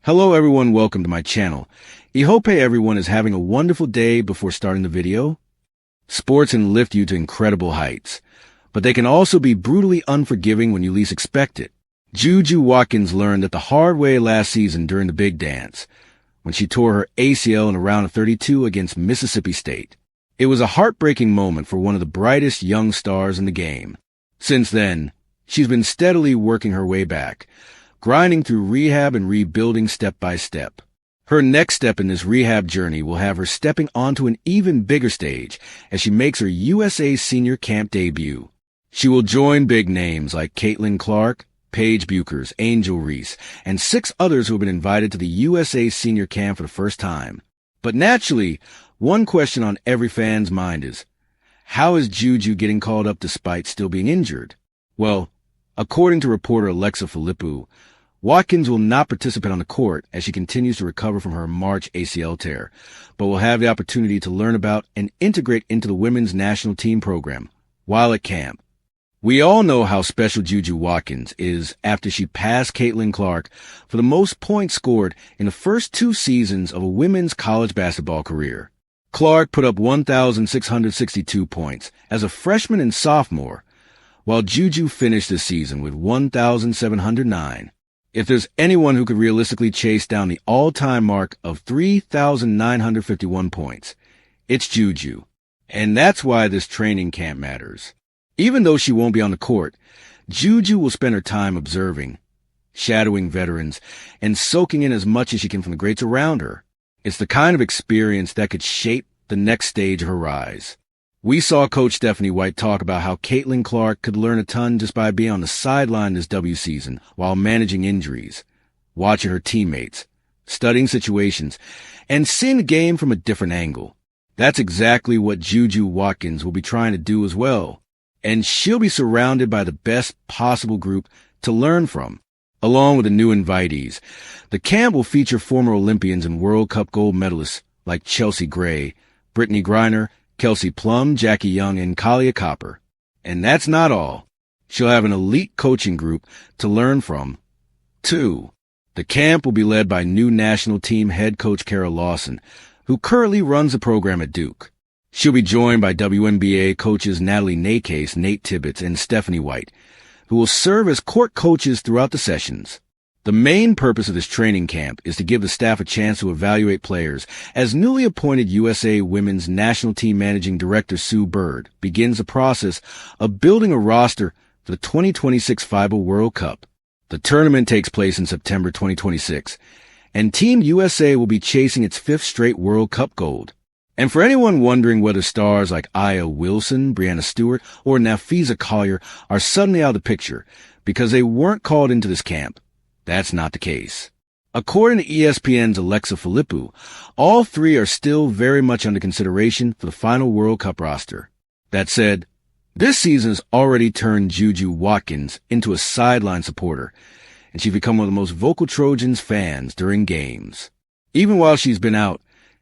Hello everyone, welcome to my channel. I hope everyone is having a wonderful day before starting the video. Sports can lift you to incredible heights, but they can also be brutally unforgiving when you least expect it. JuJu Watkins learned that the hard way last season during the big dance, when she tore her ACL in a round of 32 against Mississippi State. It was a heartbreaking moment for one of the brightest young stars in the game. Since then, she's been steadily working her way back, grinding through rehab and rebuilding step by step. Her next step in this rehab journey will have her stepping onto an even bigger stage as she makes her USA Senior Camp debut. She will join big names like Caitlin Clark, Paige Bueckers, Angel Reese, and 6 others who have been invited to the USA Senior Camp for the first time. But naturally, one question on every fan's mind is, how is JuJu getting called up despite still being injured? Well, according to reporter Alexa Filippo, Watkins will not participate on the court as she continues to recover from her March ACL tear, but will have the opportunity to learn about and integrate into the women's national team program while at camp. We all know how special JuJu Watkins is after she passed Caitlin Clark for the most points scored in the first 2 seasons of a women's college basketball career. Clark put up 1,662 points as a freshman and sophomore, while JuJu finished this season with 1,709. If there's anyone who could realistically chase down the all-time mark of 3,951 points, it's JuJu. And that's why this training camp matters. Even though she won't be on the court, JuJu will spend her time observing, shadowing veterans, and soaking in as much as she can from the greats around her. It's the kind of experience that could shape the next stage of her rise. We saw Coach Stephanie White talk about how Caitlin Clark could learn a ton just by being on the sideline this W season while managing injuries, watching her teammates, studying situations, and seeing the game from a different angle. That's exactly what JuJu Watkins will be trying to do as well. And she'll be surrounded by the best possible group to learn from. Along with the new invitees, the camp will feature former Olympians and World Cup gold medalists like Chelsea Gray, Brittany Griner, Kelsey Plum, Jackie Young, and Kalia Copper. And that's not all. She'll have an elite coaching group to learn from, too. The camp will be led by new national team head coach Kara Lawson, who currently runs the program at Duke. She'll be joined by WNBA coaches Natalie Nakase, Nate Tibbetts, and Stephanie White, who will serve as court coaches throughout the sessions. The main purpose of this training camp is to give the staff a chance to evaluate players as newly appointed USA Women's National Team Managing Director Sue Bird begins the process of building a roster for the 2026 FIBA World Cup. The tournament takes place in September 2026, and Team USA will be chasing its 5th straight World Cup gold. And for anyone wondering whether stars like Aya Wilson, Breanna Stewart, or Nafisa Collier are suddenly out of the picture because they weren't called into this camp, that's not the case. According to ESPN's Alexa Filippo, all 3 are still very much under consideration for the final World Cup roster. That said, this season has already turned JuJu Watkins into a sideline supporter, and she's become one of the most vocal Trojans fans during games. Even while she's been out,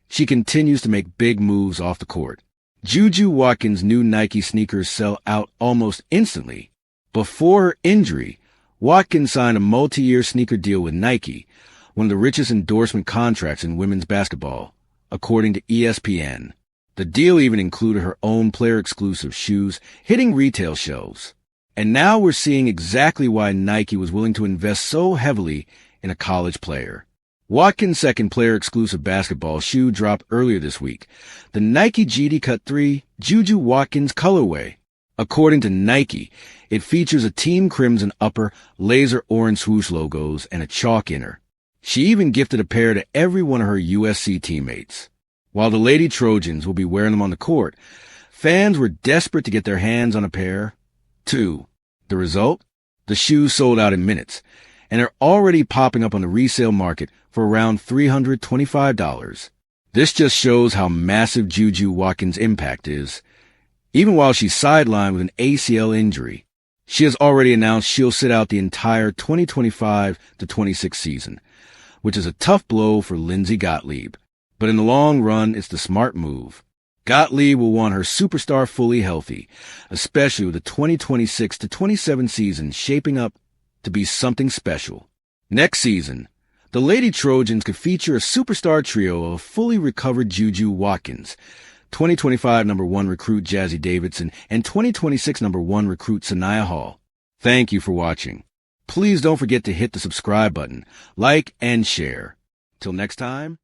she continues to make big moves off the court. JuJu Watkins' new Nike sneakers sell out almost instantly. Before her injury, Watkins signed a multi-year sneaker deal with Nike, one of the richest endorsement contracts in women's basketball, according to ESPN. The deal even included her own player-exclusive shoes hitting retail shelves. And now we're seeing exactly why Nike was willing to invest so heavily in a college player. Watkins' second player-exclusive basketball shoe dropped earlier this week, the Nike GD Cut 3 JuJu Watkins colorway. According to Nike, it features a Team Crimson upper, laser orange swoosh logos, and a chalk inner. She even gifted a pair to every one of her USC teammates. While the Lady Trojans will be wearing them on the court, fans were desperate to get their hands on a pair, too. The result? The shoes sold out in minutes, and are already popping up on the resale market for around $325. This just shows how massive JuJu Watkins' impact is. Even while she's sidelined with an ACL injury, she has already announced she'll sit out the entire 2025-26 season, which is a tough blow for Lindsey Gottlieb. But in the long run, it's the smart move. Gottlieb will want her superstar fully healthy, especially with the 2026-27 season shaping up to be something special. Next season, The Lady Trojans could feature a superstar trio of fully recovered JuJu Watkins, 2025 number 1 recruit Jazzy Davidson, and 2026 number 1 recruit Sanaya Hall. Thank you for watching. Please don't forget to hit the subscribe button, like, and share. Till next time.